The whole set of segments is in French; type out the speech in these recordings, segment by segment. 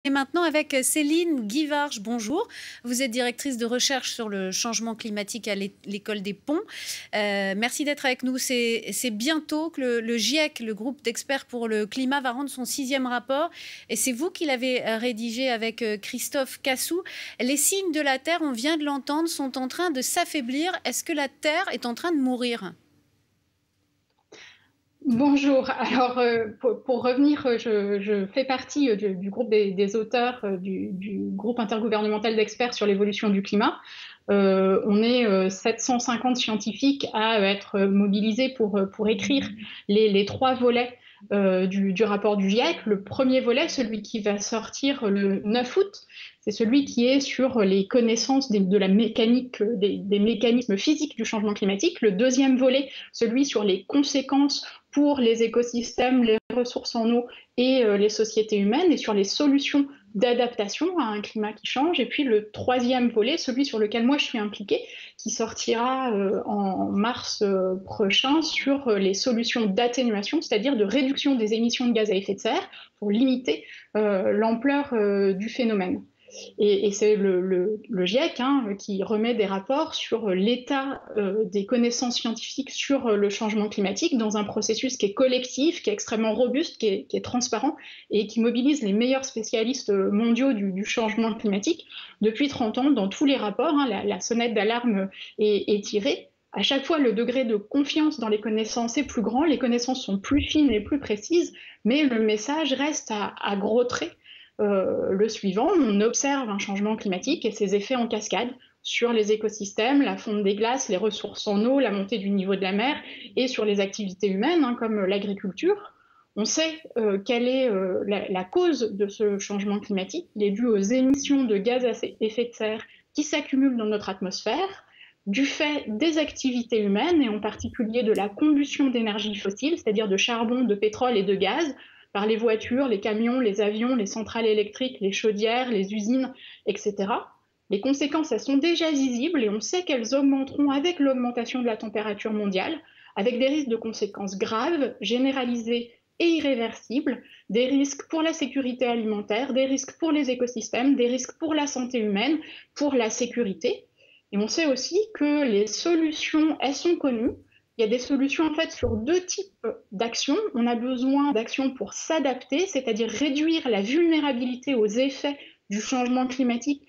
Et maintenant avec Céline Guivarch, bonjour. Vous êtes directrice de recherche sur le changement climatique à l'École des Ponts. Merci d'être avec nous. C'est bientôt que le GIEC, le groupe d'experts pour le climat, va rendre son 6e rapport. Et c'est vous qui l'avez rédigé avec Christophe Cassou. Les signes de la Terre, on vient de l'entendre, sont en train de s'affaiblir. Est-ce que la Terre est en train de mourir ? Bonjour. Alors, pour revenir, je fais partie du groupe des auteurs du groupe intergouvernemental d'experts sur l'évolution du climat. On est 750 scientifiques à être mobilisés pour écrire les 3 volets du rapport du GIEC. Le premier volet, celui qui va sortir le 9 août, c'est celui qui est sur les connaissances de la mécanique, des mécanismes physiques du changement climatique. Le deuxième volet, celui sur les conséquences pour les écosystèmes, les ressources en eau et les sociétés humaines, et sur les solutions d'adaptation à un climat qui change. Et puis le troisième volet, celui sur lequel moi je suis impliquée, qui sortira en mars prochain, sur les solutions d'atténuation, c'est-à-dire de réduction des émissions de gaz à effet de serre pour limiter l'ampleur du phénomène. Et c'est le GIEC qui remet des rapports sur l'état des connaissances scientifiques sur le changement climatique dans un processus qui est collectif, qui est extrêmement robuste, qui est transparent et qui mobilise les meilleurs spécialistes mondiaux du changement climatique. Depuis 30 ans, dans tous les rapports, la sonnette d'alarme est tirée. À chaque fois, le degré de confiance dans les connaissances est plus grand, les connaissances sont plus fines et plus précises, mais le message reste à gros traits le suivant. On observe un changement climatique et ses effets en cascade sur les écosystèmes, la fonte des glaces, les ressources en eau, la montée du niveau de la mer et sur les activités humaines comme l'agriculture. On sait quelle est la cause de ce changement climatique. Il est dû aux émissions de gaz à effet de serre qui s'accumulent dans notre atmosphère, du fait des activités humaines et en particulier de la combustion d'énergie fossile, c'est-à-dire de charbon, de pétrole et de gaz, par les voitures, les camions, les avions, les centrales électriques, les chaudières, les usines, etc. Les conséquences, elles sont déjà visibles et on sait qu'elles augmenteront avec l'augmentation de la température mondiale, avec des risques de conséquences graves, généralisées et irréversibles, des risques pour la sécurité alimentaire, des risques pour les écosystèmes, des risques pour la santé humaine, pour la sécurité. Et on sait aussi que les solutions, elles sont connues. Il y a des solutions en fait sur 2 types d'actions. On a besoin d'actions pour s'adapter, c'est-à-dire réduire la vulnérabilité aux effets du changement climatique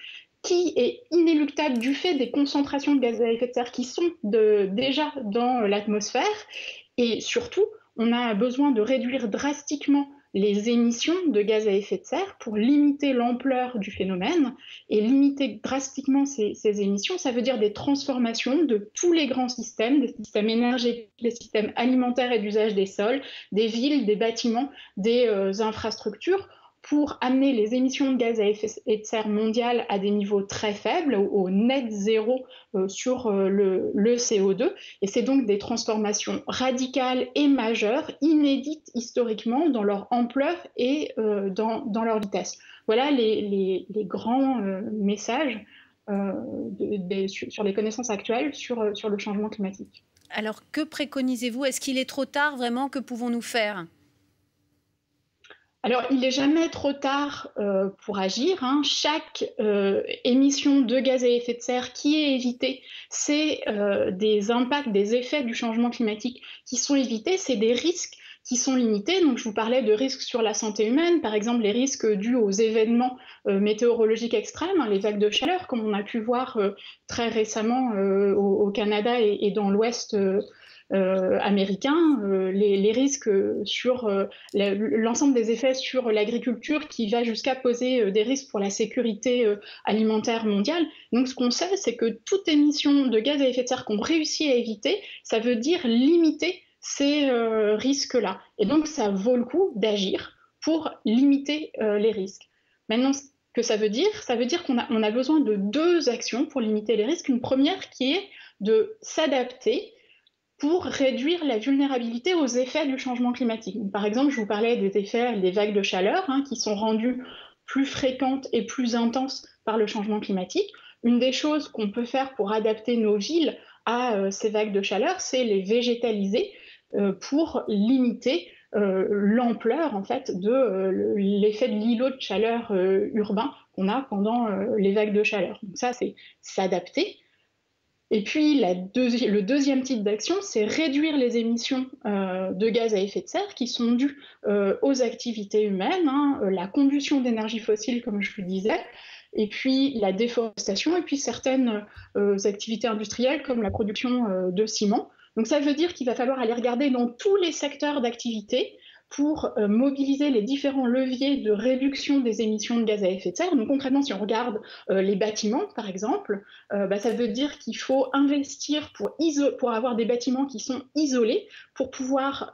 qui est inéluctable du fait des concentrations de gaz à effet de serre qui sont déjà dans l'atmosphère. Et surtout, on a besoin de réduire drastiquement les émissions de gaz à effet de serre pour limiter l'ampleur du phénomène. Et limiter drastiquement ces émissions, ça veut dire des transformations de tous les grands systèmes, des systèmes énergétiques, des systèmes alimentaires et d'usage des sols, des villes, des bâtiments, des infrastructures, pour amener les émissions de gaz à effet de serre mondiales à des niveaux très faibles, au net zéro sur le CO2. Et c'est donc des transformations radicales et majeures, inédites historiquement dans leur ampleur et dans leur vitesse. Voilà les grands messages sur les connaissances actuelles sur le changement climatique. Alors, que préconisez-vous? Est-ce qu'il est trop tard vraiment? Que pouvons-nous faire? Alors, il n'est jamais trop tard pour agir. Chaque émission de gaz à effet de serre qui est évitée, c'est des impacts, des effets du changement climatique qui sont évités, c'est des risques qui sont limités. Donc, je vous parlais de risques sur la santé humaine, par exemple les risques dus aux événements météorologiques extrêmes, les vagues de chaleur, comme on a pu voir très récemment au Canada et dans l'Ouest américain, les risques sur l'ensemble des effets sur l'agriculture qui va jusqu'à poser des risques pour la sécurité alimentaire mondiale. Donc ce qu'on sait, c'est que toute émission de gaz à effet de serre qu'on réussit à éviter, ça veut dire limiter ces risques-là. Et donc ça vaut le coup d'agir pour limiter les risques. Maintenant, ce que ça veut dire qu'on a besoin de 2 actions pour limiter les risques. Une première qui est de s'adapter pour réduire la vulnérabilité aux effets du changement climatique. Donc, par exemple, je vous parlais des effets des vagues de chaleur qui sont rendues plus fréquentes et plus intenses par le changement climatique. Une des choses qu'on peut faire pour adapter nos villes à ces vagues de chaleur, c'est les végétaliser pour limiter l'ampleur en fait de l'effet de l'îlot de chaleur urbain qu'on a pendant les vagues de chaleur. Donc ça, c'est s'adapter. Et puis le deuxième type d'action, c'est réduire les émissions de gaz à effet de serre qui sont dues aux activités humaines, la combustion d'énergie fossile, comme je le disais, et puis la déforestation, et puis certaines activités industrielles comme la production de ciment. Donc ça veut dire qu'il va falloir aller regarder dans tous les secteurs d'activité pour mobiliser les différents leviers de réduction des émissions de gaz à effet de serre. Donc concrètement, si on regarde les bâtiments, par exemple, ça veut dire qu'il faut investir pour avoir des bâtiments qui sont isolés, pour pouvoir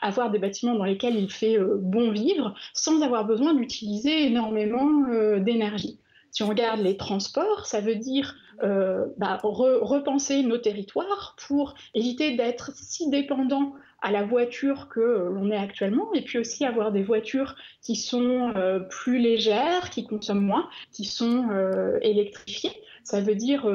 avoir des bâtiments dans lesquels il fait bon vivre, sans avoir besoin d'utiliser énormément d'énergie. Si on regarde les transports, ça veut dire repenser nos territoires pour éviter d'être si dépendants à la voiture que l'on est actuellement, et puis aussi avoir des voitures qui sont plus légères, qui consomment moins, qui sont électrifiées. Ça veut dire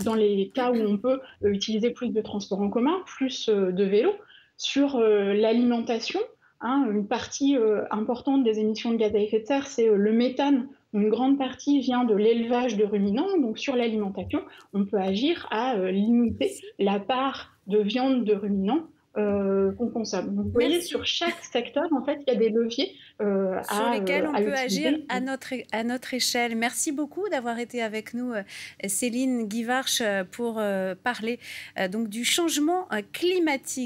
dans les cas où on peut utiliser plus de transports en commun, plus de vélos. Sur l'alimentation, une partie importante des émissions de gaz à effet de serre, c'est le méthane. Une grande partie vient de l'élevage de ruminants. Donc sur l'alimentation, on peut agir à limiter la part de viande de ruminants qu'on consomme. Donc, vous voyez, sur chaque secteur, en fait, il y a des leviers sur lesquels on peut agir utiliser. à notre échelle. Merci beaucoup d'avoir été avec nous, Céline Guivarch, pour parler donc du changement climatique.